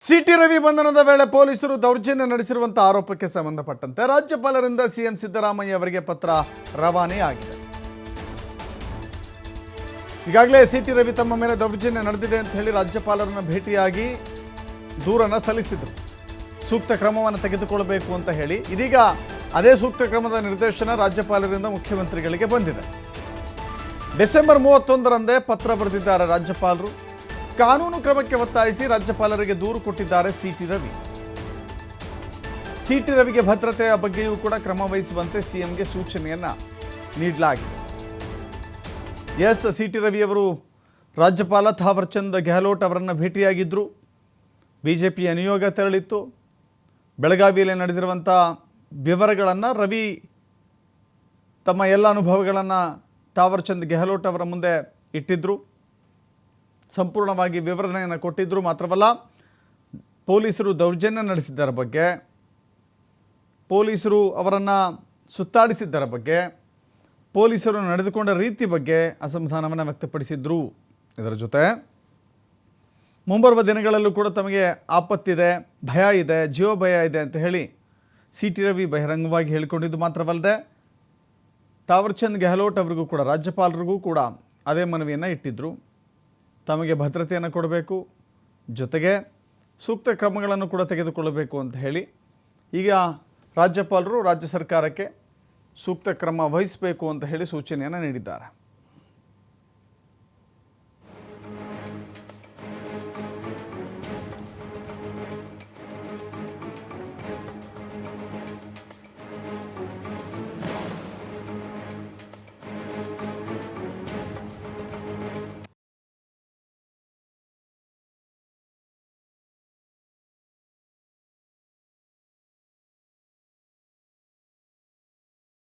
City Ravi ಬಂಧನದ ವೇಳೆ ಪೊಲೀಸರು ದೌರ್ಜನ್ಯ ನಡೆಸಿರುವಂತಹ ಆರೋಪಕ್ಕೆ ಸಂಬಂಧಪಟ್ಟಂತೆ ರಾಜ್ಯಪಾಲರಿಂದ ಸಿಎಂ ಸಿದ್ದರಾಮಯ್ಯ ಅವರಿಗೆ ಪತ್ರ ರವಾನೆಯಾಗಿದೆ. ಈಗಾಗಲೇ ಸಿಟಿ ರವಿ ತಮ್ಮ ಮೇಲೆ ದೌರ್ಜನ್ಯ ನಡೆದಿದೆ ಅಂತ ಹೇಳಿ ರಾಜ್ಯಪಾಲರನ್ನು ಭೇಟಿಯಾಗಿ ದೂರನ್ನು ಸಲ್ಲಿಸಿದರು. ಸೂಕ್ತ ಕ್ರಮವನ್ನು ತೆಗೆದುಕೊಳ್ಳಬೇಕು ಅಂತ ಹೇಳಿ ಇದೀಗ ಅದೇ ಸೂಕ್ತ ಕ್ರಮದ ನಿರ್ದೇಶನ ರಾಜ್ಯಪಾಲರಿಂದ ಮುಖ್ಯಮಂತ್ರಿಗಳಿಗೆ ಬಂದಿದೆ. ಡಿಸೆಂಬರ್ 31ರಂದೇ ಪತ್ರ ಬರೆದಿದ್ದಾರೆ ರಾಜ್ಯಪಾಲರು. ಕಾನೂನು ಕ್ರಮಕ್ಕೆ ಒತ್ತಾಯಿಸಿ ರಾಜ್ಯಪಾಲರಿಗೆ ದೂರು ಕೊಟ್ಟಿದ್ದಾರೆ ಸಿಟಿ ರವಿ. ಸಿಟಿ ರವಿಗೆ ಭದ್ರತೆಯ ಬಗ್ಗೆಯೂ ಕೂಡ ಕ್ರಮ ವಹಿಸುವಂತೆ ಸಿಎಂಗೆ ಸೂಚನೆಯನ್ನ ನೀಡಲಾಗಿದೆ. ಸಿಟಿ ರವಿ ಅವರು ರಾಜ್ಯಪಾಲ ಥಾವರ್ ಚಂದ್ ಗೆಹ್ಲೋಟ್ ಅವರನ್ನು ಭೇಟಿಯಾಗಿದ್ದರು. ಬಿಜೆಪಿಯ ನಿಯೋಗ ತೆರಳಿತ್ತು. ಬೆಳಗಾವಿಯಲ್ಲಿ ನಡೆದಿರುವಂಥ ವಿವರಗಳನ್ನು ರವಿ ತಮ್ಮ ಎಲ್ಲ ಅನುಭವಗಳನ್ನು ಥಾವರ್ ಚಂದ್ ಗೆಹ್ಲೋಟ್ ಅವರ ಮುಂದೆ ಇಟ್ಟಿದ್ದರು. ಸಂಪೂರ್ಣವಾಗಿ ವಿವರಣೆಯನ್ನು ಕೊಟ್ಟಿದ್ದರು. ಮಾತ್ರವಲ್ಲ, ಪೊಲೀಸರು ದೌರ್ಜನ್ಯ ನಡೆಸಿದ್ದರ ಬಗ್ಗೆ, ಪೊಲೀಸರು ಅವರನ್ನು ಸುತ್ತಾಡಿಸಿದ್ದರ ಬಗ್ಗೆ, ಪೊಲೀಸರು ನಡೆದುಕೊಂಡ ರೀತಿ ಬಗ್ಗೆ ಅಸಮಾಧಾನವನ್ನು ವ್ಯಕ್ತಪಡಿಸಿದ್ರು. ಇದರ ಜೊತೆ ಮುಂಬರುವ ದಿನಗಳಲ್ಲೂ ಕೂಡ ತಮಗೆ ಆಪತ್ತಿದೆ, ಭಯ ಇದೆ, ಜೀವ ಭಯ ಇದೆ ಅಂತ ಹೇಳಿ ಸಿಟಿ ರವಿ ಬಹಿರಂಗವಾಗಿ ಹೇಳಿಕೊಂಡಿದ್ದು ಮಾತ್ರವಲ್ಲದೆ ಥಾವರ್ ಚಂದ್ ಗೆಹ್ಲೋಟ್ ಅವರಿಗೂ ಕೂಡ, ರಾಜ್ಯಪಾಲರಿಗೂ ಕೂಡ ಅದೇ ಮನವಿಯನ್ನು ಇಟ್ಟಿದ್ದರು. ತಮಗೆ ಭದ್ರತೆಯನ್ನು ಕೊಡಬೇಕು, ಜೊತೆಗೆ ಸೂಕ್ತ ಕ್ರಮಗಳನ್ನು ಕೂಡ ತೆಗೆದುಕೊಳ್ಳಬೇಕು ಅಂತ ಹೇಳಿ ಈಗ ರಾಜ್ಯಪಾಲರು ರಾಜ್ಯ ಸರ್ಕಾರಕ್ಕೆ ಸೂಕ್ತ ಕ್ರಮ ವಹಿಸಬೇಕು ಅಂತ ಹೇಳಿ ಸೂಚನೆಯನ್ನು ನೀಡಿದ್ದಾರೆ.